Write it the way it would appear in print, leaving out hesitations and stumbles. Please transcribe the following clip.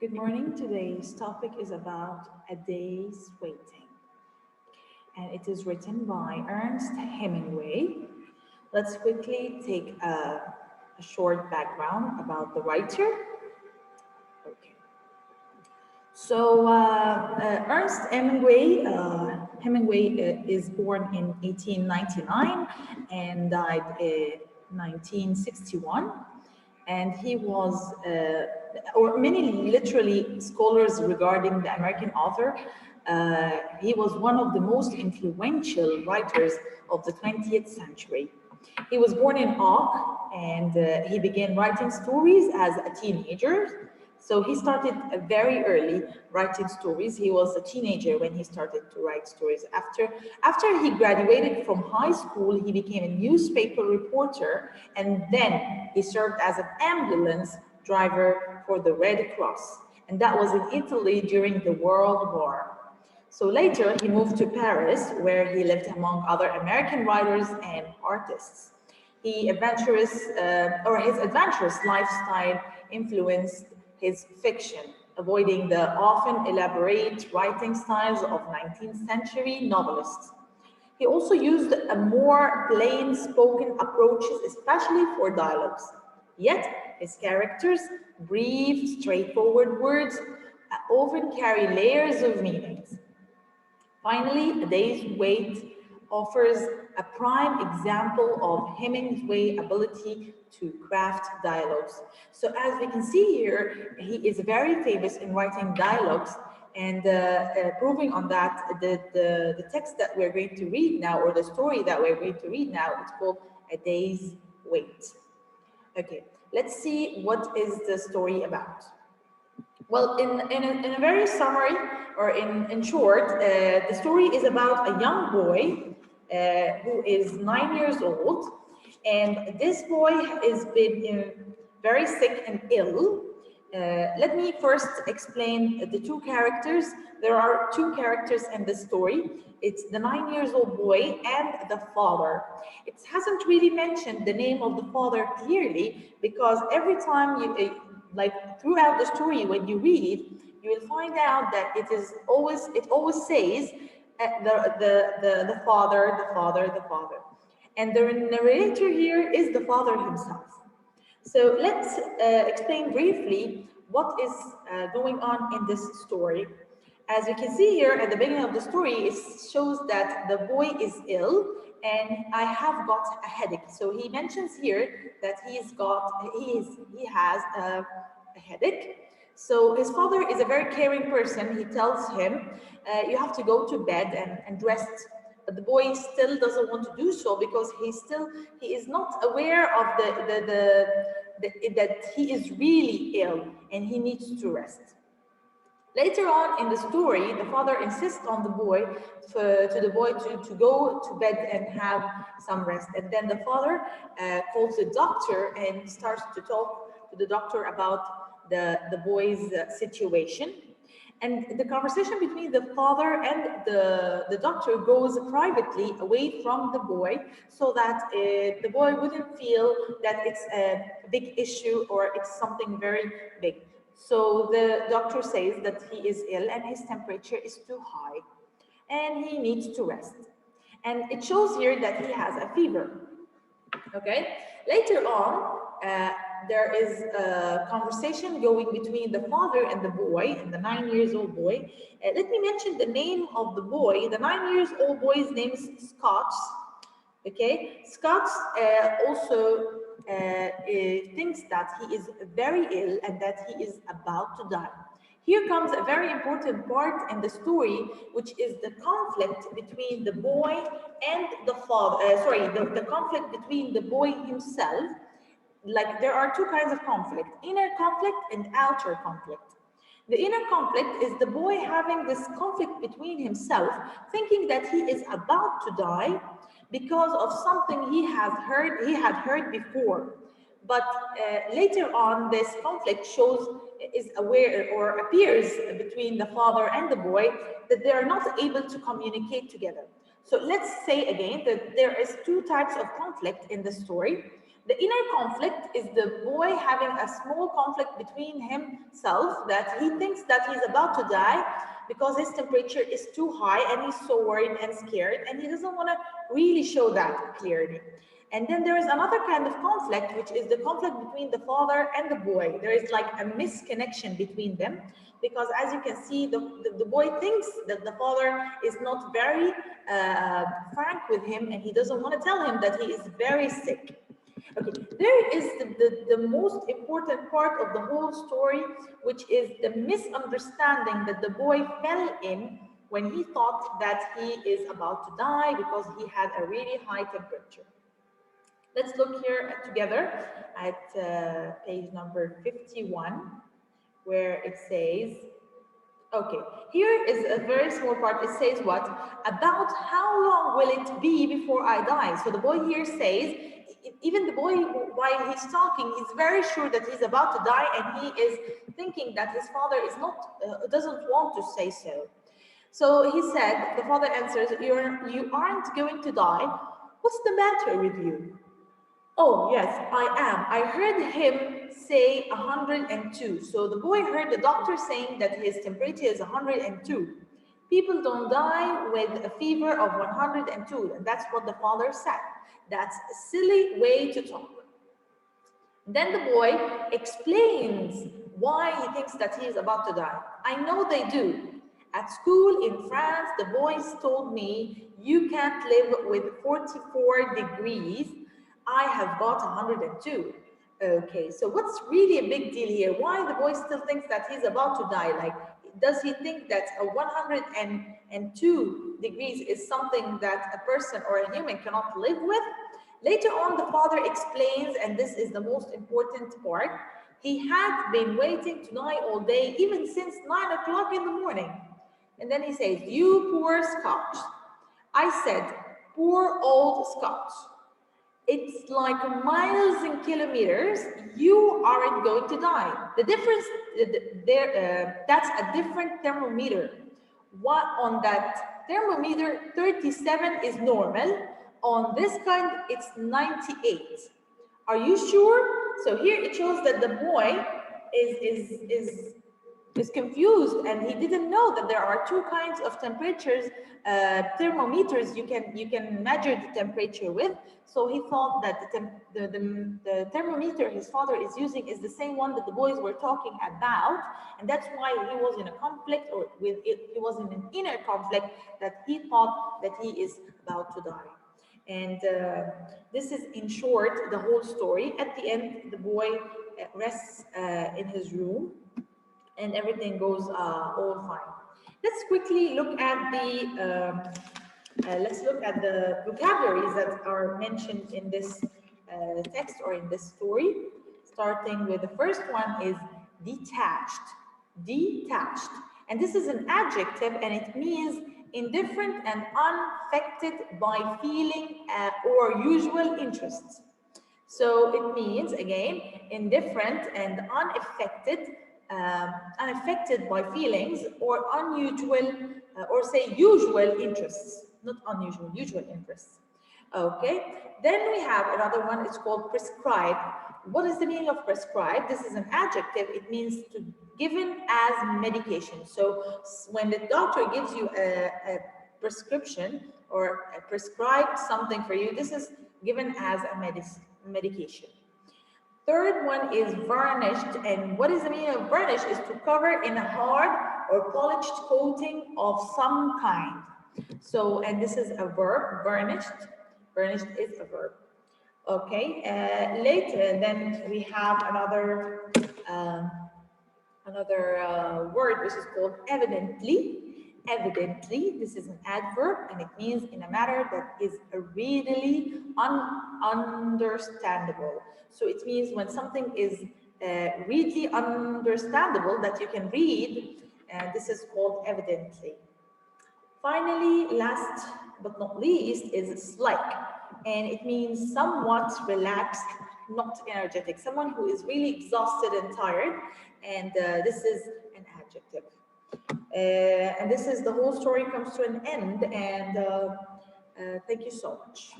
Good morning. Today's topic is about A Day's Waiting, and it is written by Ernest Hemingway. Let's quickly take a short background about the writer. Okay. Ernest Hemingway is born in 1899 and died in 1961. And he was, or many literally scholars regarding the American author, he was one of the most influential writers of the 20th century. He was born in Auk, and he began writing stories as a teenager. So he started very early writing stories. He was a teenager when he started to write stories. After he graduated from high school, he became a newspaper reporter, and then he served as an ambulance driver for the Red Cross. And that was in Italy during the World War. So later, he moved to Paris, where he lived among other American writers and artists. His adventurous lifestyle influenced his fiction, avoiding the often elaborate writing styles of 19th century novelists. He also used a more plain spoken approaches, especially for dialogues. Yet, his characters, brief, straightforward words, often carry layers of meanings. Finally, A Day's Wait offers a prime example of Hemingway's ability to craft dialogues. So as we can see here, he is very famous in writing dialogues, and proving on that, the text that we're going to read now, or the story that we're going to read now, it's called A Day's Wait. Okay, let's see what is the story about. Well, in a very summary, or in short, the story is about a young boy who is 9 years old, and this boy has been very sick and ill. Let me first explain the two characters. There are two characters in the story. It's the 9 years old boy and the father. It hasn't really mentioned the name of the father clearly, because every time like throughout the story, when you read, you will find out that it always says the father, the father, the father. And the narrator here is the father himself. So let's explain briefly what is going on in this story. As you can see here at the beginning of the story, it shows that the boy is ill and I have got a headache. So he mentions here that he has a headache. So his father is a very caring person. He tells him, you have to go to bed and rest. But the boy still doesn't want to do so, because he is not aware of that he is really ill and he needs to rest. Later on in the story, the father insists on the boy to go to bed and have some rest. And then the father calls the doctor and starts to talk to the doctor about the boy's situation. And the conversation between the father and the doctor goes privately away from the boy, so that the boy wouldn't feel that it's a big issue or it's something very big. So the doctor says that he is ill and his temperature is too high and he needs to rest. And it shows here that he has a fever. Okay. Later on, there is a conversation going between the father and the boy, and the 9 years old boy. Let me mention the name of the boy. The 9 years old boy's name is Scott. Okay, Scott also thinks that he is very ill and that he is about to die. Here comes a very important part in the story, which is the conflict between the boy and the father. The conflict between the boy himself. Like, there are two kinds of conflict: inner conflict and outer conflict. The inner conflict is the boy having this conflict between himself, thinking that he is about to die because of something he had heard before. But later on, this conflict is aware or appears between the father and the boy, that they are not able to communicate together. So let's say again that there is two types of conflict in the story. The inner conflict is the boy having a small conflict between himself, that he thinks that he's about to die because his temperature is too high and he's so worried and scared, and he doesn't want to really show that clearly. And then there is another kind of conflict, which is the conflict between the father and the boy. There is like a misconnection between them, because as you can see, the boy thinks that the father is not very frank with him, and he doesn't want to tell him that he is very sick. Okay, there is the most important part of the whole story, which is the misunderstanding that the boy fell in when he thought that he is about to die because he had a really high temperature. Let's look here together at page number 51, where it says, okay, here is a very small part. It says what? About how long will it be before I die? So the boy here says, even the boy, while he's talking, he's very sure that he's about to die, and he is thinking that his father is not, doesn't want to say so. So he said, the father answers, you aren't going to die. What's the matter with you? Oh, yes, I am. I heard him say 102. So the boy heard the doctor saying that his temperature is 102. People don't die with a fever of 102. And that's what the father said. That's a silly way to talk. Then the boy explains why he thinks that he is about to die. I know they do. At school in France, the boys told me you can't live with 44 degrees. I have got 102. Okay, so what's really a big deal here? Why the boy still thinks that he's about to die? Like, does he think that a 102 degrees is something that a person or a human cannot live with? Later on, the father explains, and this is the most important part, he had been waiting to die all day, even since 9 o'clock in the morning. And then he says, you poor Scotch. I said, poor old Scotch. It's like miles and kilometers. You aren't going to die. The difference there, that's a different thermometer. What on that thermometer, 37 is normal. On this kind, it's 98. Are you sure? So here it shows that the boy is confused, and he didn't know that there are two kinds of temperatures, thermometers you can measure the temperature with. So he thought that the thermometer his father is using is the same one that the boys were talking about, and that's why he was in a conflict, or he was in an inner conflict, that he thought that he is about to die. And this is, in short, the whole story. At the end, the boy rests in his room, and everything goes all fine. Let's quickly look at the vocabularies that are mentioned in this text, or in this story. Starting with the first one is detached. Detached, and this is an adjective, and it means indifferent and unaffected by feeling or usual interests. So it means, again, indifferent and unaffected by feelings or unusual, or say usual interests, not unusual, usual interests. Okay, then we have another one, it's called prescribed. What is the meaning of prescribed? This is an adjective. It means to given as medication. So when the doctor gives you a prescription, or prescribed something for you, this is given as a medication. Third one is varnished, and what is the meaning of varnish? Is to cover in a hard or polished coating of some kind. So, and this is a verb, varnished. Varnished is a verb. Okay, later then we have another word, which is called evidently. Evidently, this is an adverb, and it means in a manner that is readily understandable. So it means when something is readily understandable, that you can read, and this is called evidently. Finally, last but not least, is like, and it means somewhat relaxed, not energetic, someone who is really exhausted and tired, and this is an adjective. And this is, the whole story comes to an end, and thank you so much.